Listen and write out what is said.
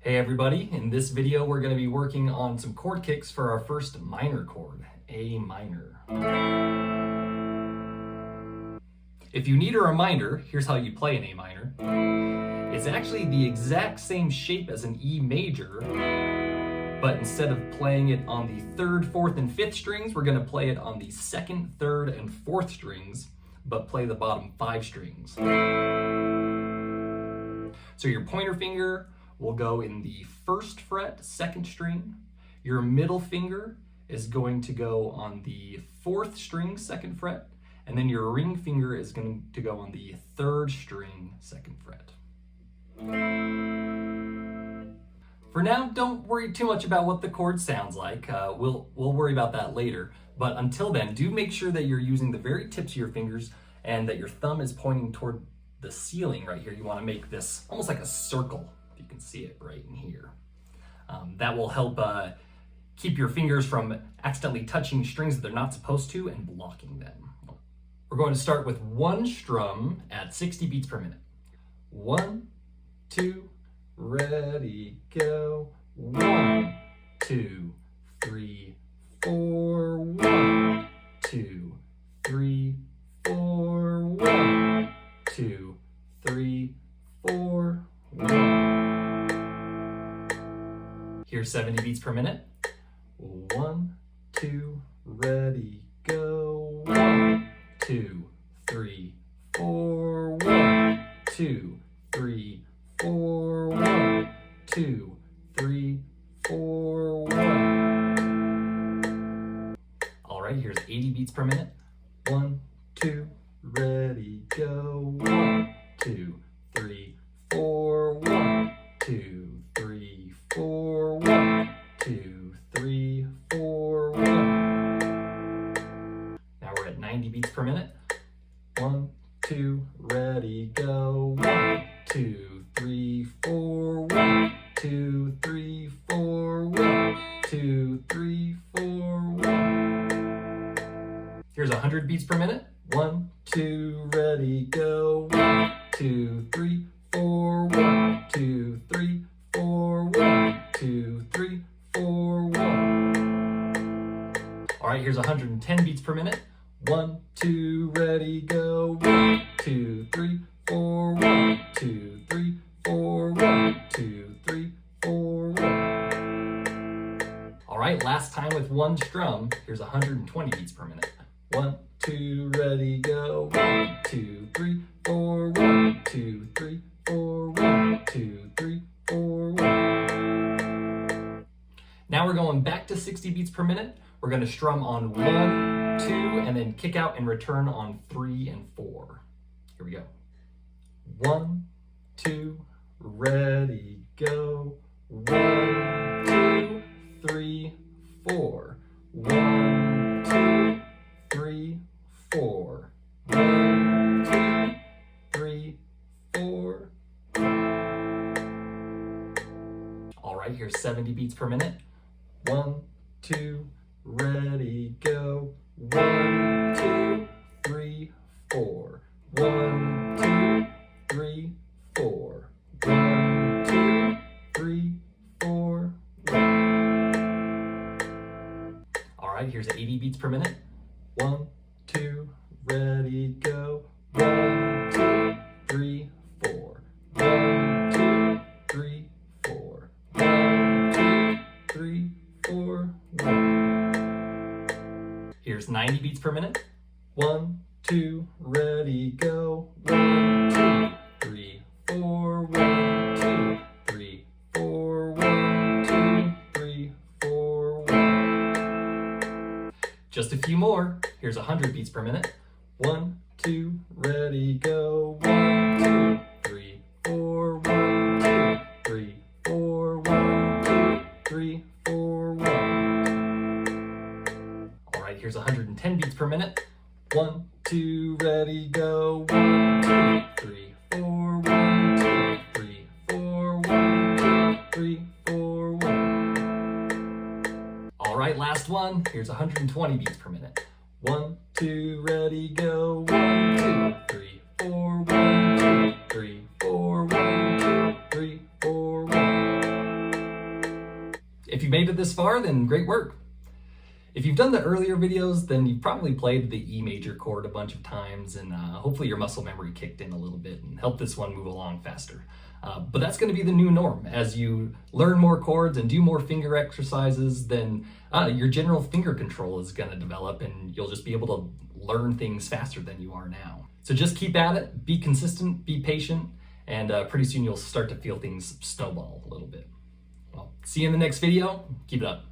Hey everybody, in this video we're going to be working on some chord kicks for our first minor chord, A minor. If you need a reminder, here's how you play an A minor. It's actually the exact same shape as an E major, but instead of playing it on the 3rd, 4th, and 5th strings, we're going to play it on the 2nd, 3rd, and 4th strings, but play the bottom 5 strings. So your pointer finger will go in the 1st fret, 2nd string. Your middle finger is going to go on the 4th string, 2nd fret, and then your ring finger is going to go on the 3rd string, 2nd fret. For now, don't worry too much about what the chord sounds like. We'll worry about that later. But until then, do make sure that you're using the very tips of your fingers and that your thumb is pointing toward the ceiling right here. You want to make this almost like a circle. You can see it right in here. That will help keep your fingers from accidentally touching strings that they're not supposed to and blocking them. We're going to start with one strum at 60 beats per minute. 1, 2, ready, go. 1, 2, 3, 4. 1, 2, 3, 4. 1, 2, 3, 4. 1. Here's 70 beats per minute. 1, 2, ready, go. 1, 2, 3, 4. 1, 2, 3, 4. 1, 2, 3, 4. 1. All right, here's 80 beats per minute. 1, 2, ready, go. 1, 2, 3, 4. 1, 2, 3, 4. 1, 2, 3, 4. 1. Now we're at 90 beats per minute. 1, 2, ready, go. 1, 2, 3, 4. 1, 2, 3, 4. 1, 2, 3, 4. 1. Here's 100 beats per minute. 1, 2, ready, go. 1, 2, 3, 4. 1, 2, 3, 4. 1, 2, 3, 4. 1. All right, here's 110 beats per minute. 1, 2, ready, go. 1, 2, 3, 4. 1, 2, 3, 4. 1, 2, 3, 4. 1. All right, last time with one strum. Here's 120 beats per minute. 1, 2, ready, go. 1, 2, 3, 4. 1, 2, 3, 4. 1, 2, 3, 4. 1. Now we're going back to 60 beats per minute. We're going to strum on 1, 2, and then kick out and return on 3 and 4. Here we go. 1, 2, ready, go. 1, 2, 3, 4. 1, 2, 3, 4. 1, 2, 3, 4. All right, here's 70 beats per minute. 1, 2, ready, go. 1, 2, 3, 4. 1, 2, 3, 4. 1, 2, 3, 4. 1. All right, here's 80 beats per minute. 1, 2, ready, go. 1, 2, 3, 4. 1, 2, 3, 4. 1, 2, 3, 4. 1. Here's 90 beats per minute. 1, 2, ready, go. 1, 2, 3, 4. 1, 2, 3, 4. 1, 2, 3, 4. 1. Just a few more. Here's 100 beats per minute. 1, 2, ready, go. 1, 2, 3, 4. 1, 2, 3, 4. 1, 2, 3, 4. 1. All right, here's 110 beats per minute. 1, 2, ready, go. 1, 2, 3, 4. 1, 2, 3, 4. 1, 2, 3, 4. 1. All right, last one. Here's 120 beats per minute. 1, 2, ready, go. 1, 2, 3, 4. 1, 2, 3, 4. 1, 2, 3, 4. 1. If you made it this far, then great work. If you've done the earlier videos, then you've probably played the E major chord a bunch of times, and hopefully your muscle memory kicked in a little bit and helped this one move along faster. But that's going to be the new norm. As you learn more chords and do more finger exercises, then your general finger control is going to develop, and you'll just be able to learn things faster than you are now. So just keep at it, be consistent, be patient, and pretty soon you'll start to feel things snowball a little bit. Well, see you in the next video. Keep it up.